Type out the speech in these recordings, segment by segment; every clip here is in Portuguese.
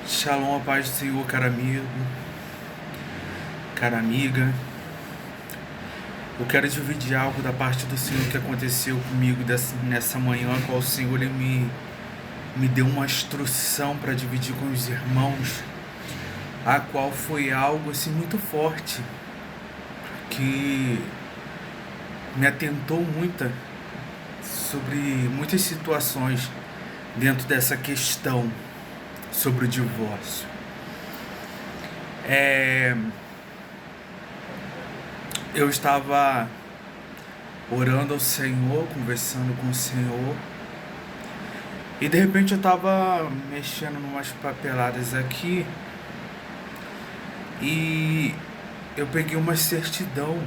Shalom, a paz do Senhor, caro amigo, cara amiga. Eu quero dividir algo da parte do Senhor que aconteceu comigo nessa manhã, a qual o Senhor me deu uma instrução para dividir com os irmãos, a qual foi algo assim muito forte, que me atentou sobre muitas situações dentro dessa questão sobre o divórcio. Eu estava orando ao Senhor, conversando com o Senhor, e de repente eu estava mexendo em umas papeladas aqui e eu peguei uma certidão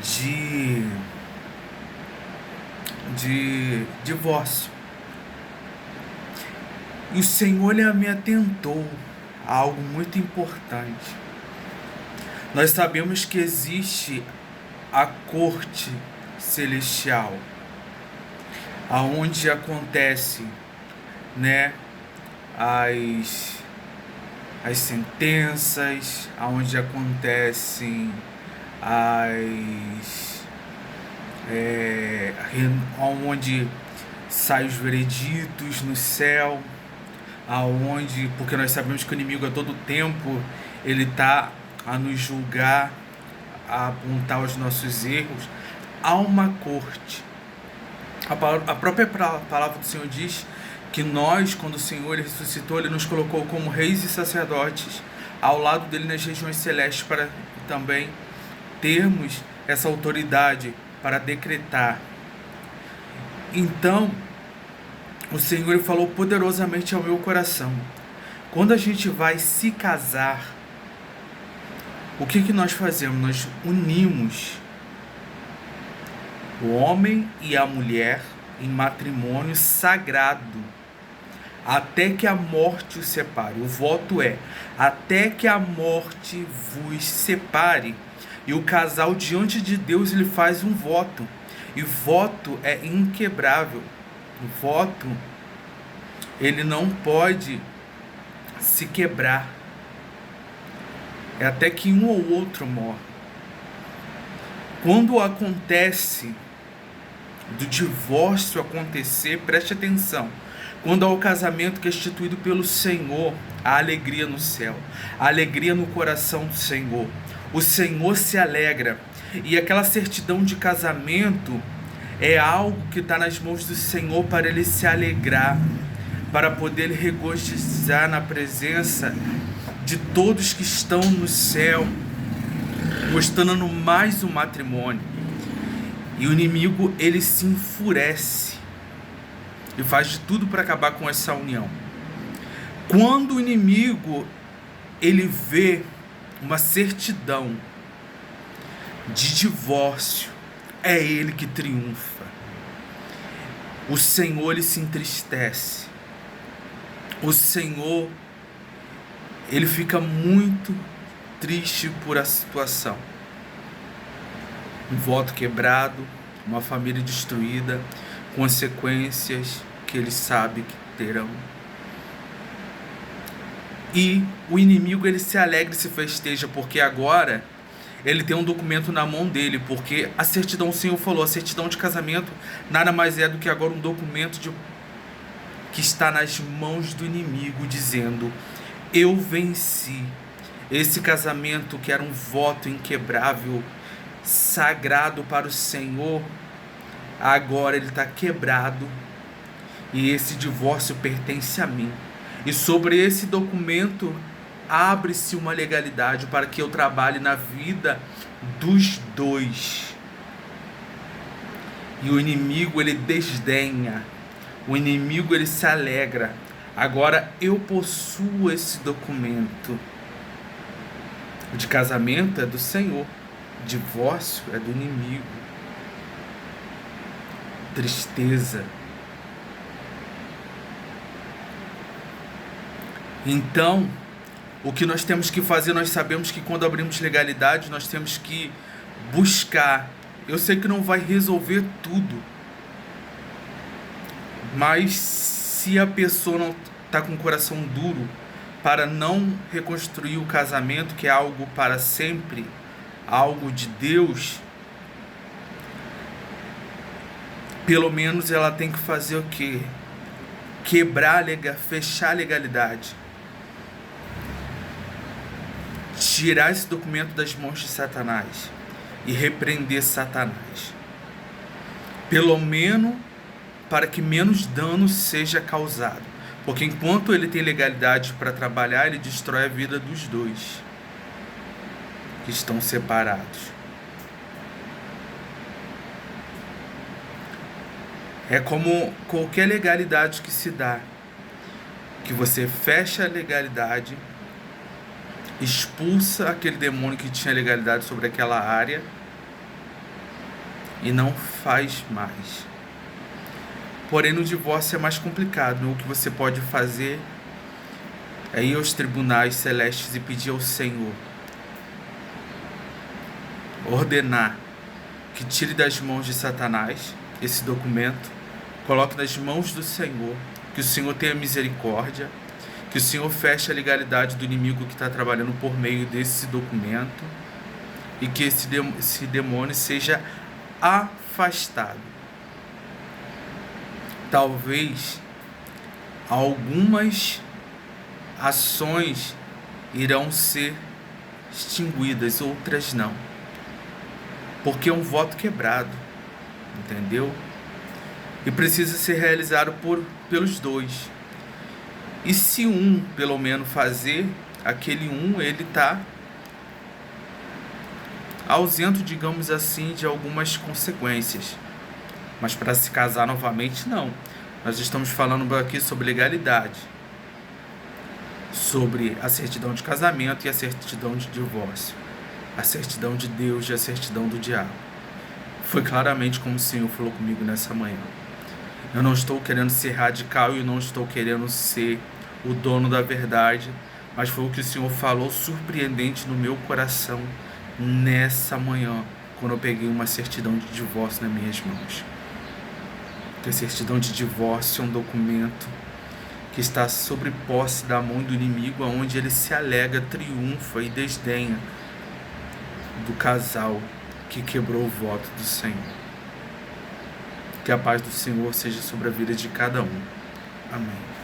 de divórcio. E o Senhor me atentou a algo muito importante. Nós sabemos que existe a corte celestial, aonde acontece, as sentenças, aonde acontecem aonde saem os vereditos no céu, porque nós sabemos que o inimigo a todo tempo ele está a nos julgar, a apontar os nossos erros. Há uma corte. A própria palavra do Senhor diz que nós, quando o Senhor ressuscitou, Ele nos colocou como reis e sacerdotes ao lado dele nas regiões celestes, para também termos essa autoridade para decretar. Então, o Senhor falou poderosamente ao meu coração: quando a gente vai se casar, o que nós fazemos? Nós unimos o homem e a mulher em matrimônio sagrado, até que a morte os separe. O voto é: até que a morte vos separe. E o casal diante de Deus ele faz um voto. E voto é inquebrável. O voto ele não pode se quebrar. É até que um ou outro morre. Quando acontece do divórcio acontecer, preste atenção. Quando há o casamento que é instituído pelo Senhor, há alegria no céu, há alegria no coração do Senhor. O Senhor se alegra. E aquela certidão de casamento é algo que está nas mãos do Senhor para Ele se alegrar, para poder regozijar na presença de todos que estão no céu, mostrando mais um matrimônio. E o inimigo ele se enfurece e faz de tudo para acabar com essa união. Quando o inimigo ele vê uma certidão de divórcio, é ele que triunfa. O Senhor ele se entristece. O Senhor ele fica muito triste por a situação. Um voto quebrado, uma família destruída, consequências que ele sabe que terão. E o inimigo ele se alegra e se festeja, porque agora ele tem um documento na mão dele, porque a certidão, o Senhor falou, a certidão de casamento nada mais é do que agora um documento que está nas mãos do inimigo, dizendo: eu venci. Esse casamento que era um voto inquebrável, sagrado para o Senhor, agora ele está quebrado e esse divórcio pertence a mim. E sobre esse documento abre-se uma legalidade para que eu trabalhe na vida dos dois. E o inimigo ele desdenha, o inimigo ele se alegra. Agora eu possuo esse documento. O de casamento é do Senhor, divórcio é do inimigo. Tristeza. Então, o que nós temos que fazer, nós sabemos que quando abrimos legalidade, nós temos que buscar. Eu sei que não vai resolver tudo, mas se a pessoa não está com o coração duro para não reconstruir o casamento, que é algo para sempre, algo de Deus, pelo menos ela tem que fazer o quê? Fechar a legalidade. Tirar esse documento das mãos de Satanás e repreender Satanás. Pelo menos para que menos dano seja causado. Porque enquanto ele tem legalidade para trabalhar, ele destrói a vida dos dois que estão separados. É como qualquer legalidade que se dá, que você fecha a legalidade, expulsa aquele demônio que tinha legalidade sobre aquela área e não faz mais. Porém, no divórcio é mais complicado. O que você pode fazer é ir aos tribunais celestes e pedir ao Senhor, ordenar que tire das mãos de Satanás esse documento, coloque nas mãos do Senhor, que o Senhor tenha misericórdia, que o Senhor feche a legalidade do inimigo que está trabalhando por meio desse documento e que esse demônio seja afastado. Talvez algumas ações irão ser extinguidas, outras não, porque é um voto quebrado, entendeu? E precisa ser realizado pelos dois. E se um, pelo menos, fazer, aquele um, ele está ausente, digamos assim, de algumas consequências. Mas para se casar novamente, não. Nós estamos falando aqui sobre legalidade, sobre a certidão de casamento e a certidão de divórcio, a certidão de Deus e a certidão do diabo. Foi claramente como o Senhor falou comigo nessa manhã. Eu não estou querendo ser radical e não estou querendo ser o dono da verdade, mas foi o que o Senhor falou surpreendente no meu coração nessa manhã, quando eu peguei uma certidão de divórcio nas minhas mãos. Porque a certidão de divórcio é um documento que está sobre posse da mão do inimigo, onde ele se alega, triunfa e desdenha do casal que quebrou o voto do Senhor. Que a paz do Senhor seja sobre a vida de cada um. Amém.